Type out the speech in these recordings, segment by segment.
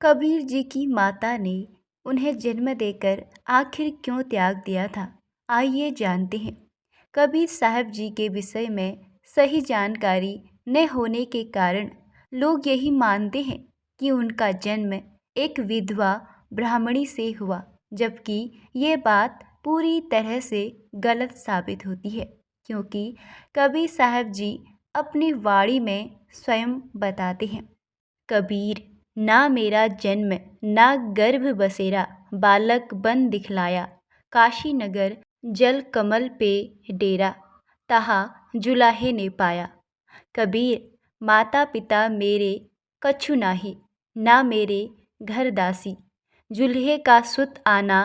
कबीर जी की माता ने उन्हें जन्म देकर आखिर क्यों त्याग दिया था? आइए जानते हैं। कबीर साहब जी के विषय में सही जानकारी न होने के कारण लोग यही मानते हैं कि उनका जन्म एक विधवा ब्राह्मणी से हुआ, जबकि ये बात पूरी तरह से गलत साबित होती है, क्योंकि कबीर साहब जी अपनी वाणी में स्वयं बताते हैं, कबीर ना मेरा जन्म ना गर्भ बसेरा, बालक बन दिखलाया, काशी नगर जल कमल पे डेरा, तहा जुलाहे ने पाया। कबीर माता पिता मेरे कछु नाही, ना मेरे घर दासी, जुल्हे का सुत आना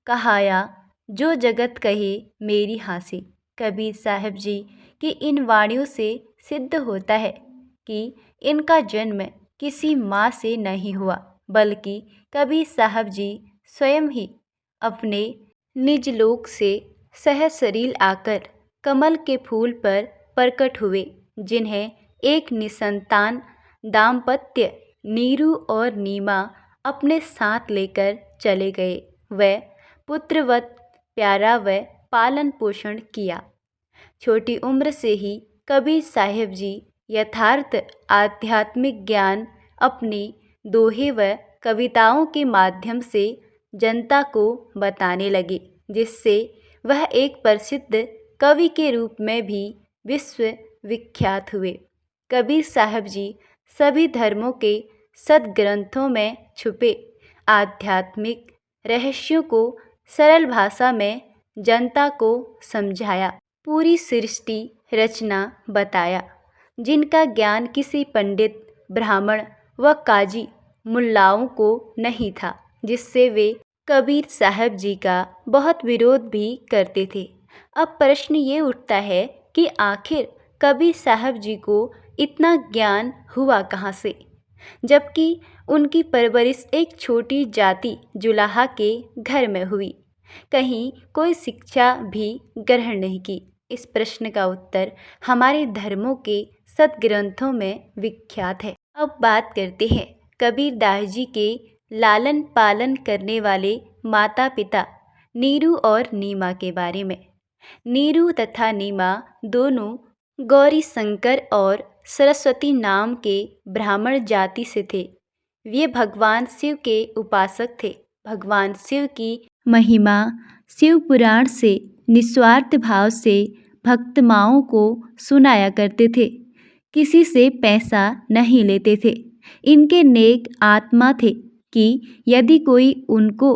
कहाया, जो जगत कहे मेरी हासी। कबीर साहब जी की इन वाणियों से सिद्ध होता है कि इनका जन्म किसी माँ से नहीं हुआ, बल्कि कबीर साहब जी स्वयं ही अपने निज लोक से सहसरील आकर कमल के फूल पर प्रकट हुए, जिन्हें एक निसंतान दाम्पत्य नीरू और नीमा अपने साथ लेकर चले गए। वह पुत्रवत प्यारा व पालन पोषण किया। छोटी उम्र से ही कबीर साहब जी यथार्थ आध्यात्मिक ज्ञान अपनी दोहे व कविताओं के माध्यम से जनता को बताने लगे, जिससे वह एक प्रसिद्ध कवि के रूप में भी विश्व विख्यात हुए। कबीर साहब जी सभी धर्मों के सद्ग्रंथों में छुपे आध्यात्मिक रहस्यों को सरल भाषा में जनता को समझाया, पूरी सृष्टि रचना बताया, जिनका ज्ञान किसी पंडित, ब्राह्मण व काजी मुल्लाओं को नहीं था, जिससे वे कबीर साहब जी का बहुत विरोध भी करते थे। अब प्रश्न ये उठता है कि आखिर कबीर साहब जी को इतना ज्ञान हुआ कहाँ से, जबकि उनकी परवरिश एक छोटी जाति जुलाहा के घर में हुई, कहीं कोई शिक्षा भी ग्रहण नहीं की। इस प्रश्न का उत्तर हमारे धर्मों के सद्ग्रंथों में विख्यात है। अब बात करते हैं कबीर दास जी के लालन पालन करने वाले माता पिता नीरू और नीमा के बारे में। नीरू तथा नीमा दोनों गौरी शंकर और सरस्वती नाम के ब्राह्मण जाति से थे। वे भगवान शिव के उपासक थे। भगवान शिव की महिमा शिव पुराण से निस्वार्थ भाव से भक्तमाओं को सुनाया करते थे। किसी से पैसा नहीं लेते थे। इनके नेक आत्मा थे कि यदि कोई उनको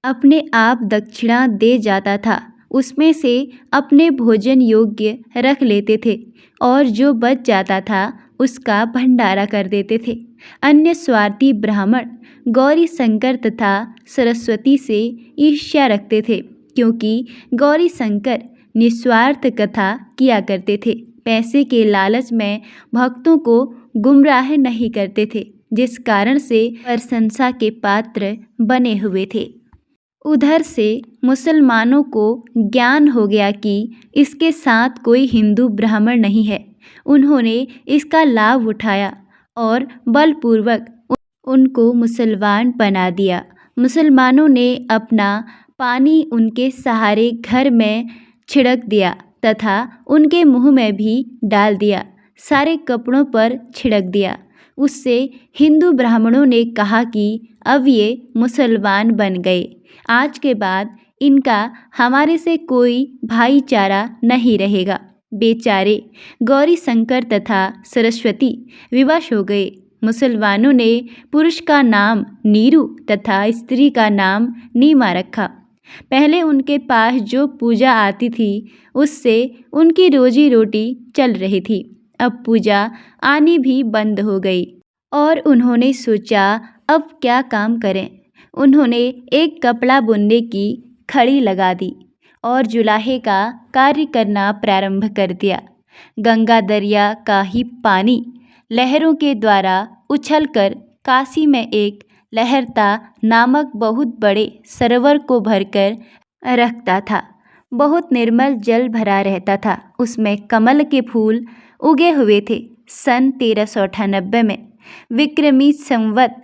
अपने आप दक्षिणा दे जाता था, उसमें से अपने भोजन योग्य रख लेते थे और जो बच जाता था उसका भंडारा कर देते थे। अन्य स्वार्थी ब्राह्मण गौरी शंकर तथा सरस्वती से ईर्ष्या रखते थे, क्योंकि गौरी शंकर निस्वार्थ कथा किया करते थे, पैसे के लालच में भक्तों को गुमराह नहीं करते थे, जिस कारण से प्रशंसा के पात्र बने हुए थे। उधर से मुसलमानों को ज्ञान हो गया कि इसके साथ कोई हिंदू ब्राह्मण नहीं है। उन्होंने इसका लाभ उठाया और बलपूर्वक उनको मुसलमान बना दिया। मुसलमानों ने अपना पानी उनके सहारे घर में छिड़क दिया तथा उनके मुंह में भी डाल दिया, सारे कपड़ों पर छिड़क दिया। उससे हिंदू ब्राह्मणों ने कहा कि अब ये मुसलमान बन गए, आज के बाद इनका हमारे से कोई भाईचारा नहीं रहेगा। बेचारे गौरी शंकर तथा सरस्वती विवश हो गए। मुसलमानों ने पुरुष का नाम नीरू तथा स्त्री का नाम नीमा रखा। पहले उनके पास जो पूजा आती थी उससे उनकी रोजी रोटी चल रही थी। अब पूजा आनी भी बंद हो गई और उन्होंने सोचा अब क्या काम करें। उन्होंने एक कपड़ा बुनने की खड़ी लगा दी और जुलाहे का कार्य करना प्रारंभ कर दिया। गंगा दरिया का ही पानी लहरों के द्वारा उछलकर काशी में एक लहरता नामक बहुत बड़े सरोवर को भरकर रखता था। बहुत निर्मल जल भरा रहता था। उसमें कमल के फूल उगे हुए थे। सन 1398 में विक्रमी संवत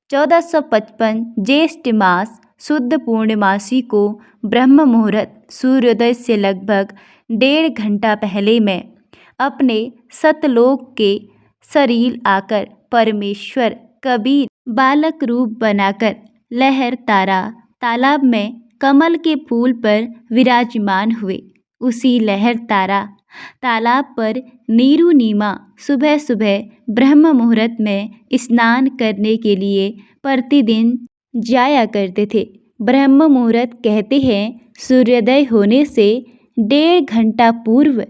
1455 ज्येष्ठ मास शुद्ध पूर्णिमासी को ब्रह्म मुहूर्त सूर्योदय से लगभग 1.5 घंटा पहले मैं अपने सतलोक के शरीर आकर परमेश्वर कबीर बालक रूप बनाकर लहर तारा तालाब में कमल के फूल पर विराजमान हुए। उसी लहर तारा तालाब पर नीरू नीमा सुबह सुबह ब्रह्म मुहूर्त में स्नान करने के लिए प्रतिदिन जाया करते थे। ब्रह्म मुहूर्त कहते हैं सूर्योदय होने से 1.5 घंटा पूर्व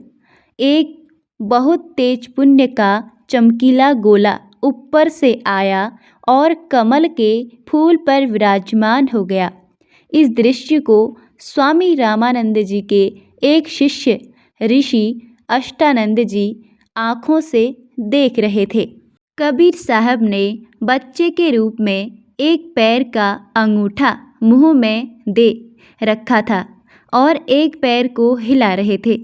एक बहुत तेज पुण्य का चमकीला गोला ऊपर से आया और कमल के फूल पर विराजमान हो गया। इस दृश्य को स्वामी रामानंद जी के एक शिष्य ऋषि अष्टानंद जी आँखों से देख रहे थे। कबीर साहब ने बच्चे के रूप में एक पैर का अंगूठा मुंह में दे रखा था और एक पैर को हिला रहे थे।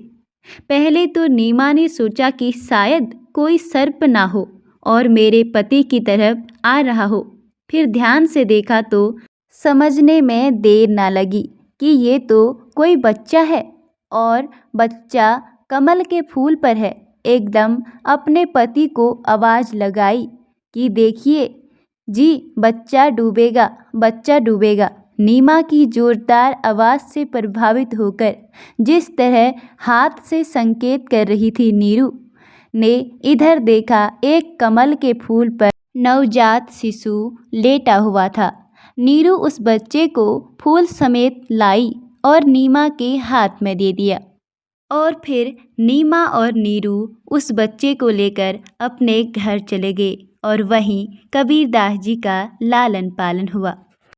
पहले तो नीमा ने सोचा कि शायद कोई सर्प ना हो और मेरे पति की तरफ आ रहा हो। फिर ध्यान से देखा तो समझने में देर ना लगी कि ये तो कोई बच्चा है और बच्चा कमल के फूल पर है। एकदम अपने पति को आवाज़ लगाई कि देखिए जी, बच्चा डूबेगा, बच्चा डूबेगा। नीमा की जोरदार आवाज़ से प्रभावित होकर जिस तरह हाथ से संकेत कर रही थी नीरू ने इधर देखा, एक कमल के फूल पर नवजात शिशु लेटा हुआ था। नीरू उस बच्चे को फूल समेत लाई और नीमा के हाथ में दे दिया और फिर नीमा और नीरू उस बच्चे को लेकर अपने घर चले गए और वहीं कबीरदास जी का लालन पालन हुआ।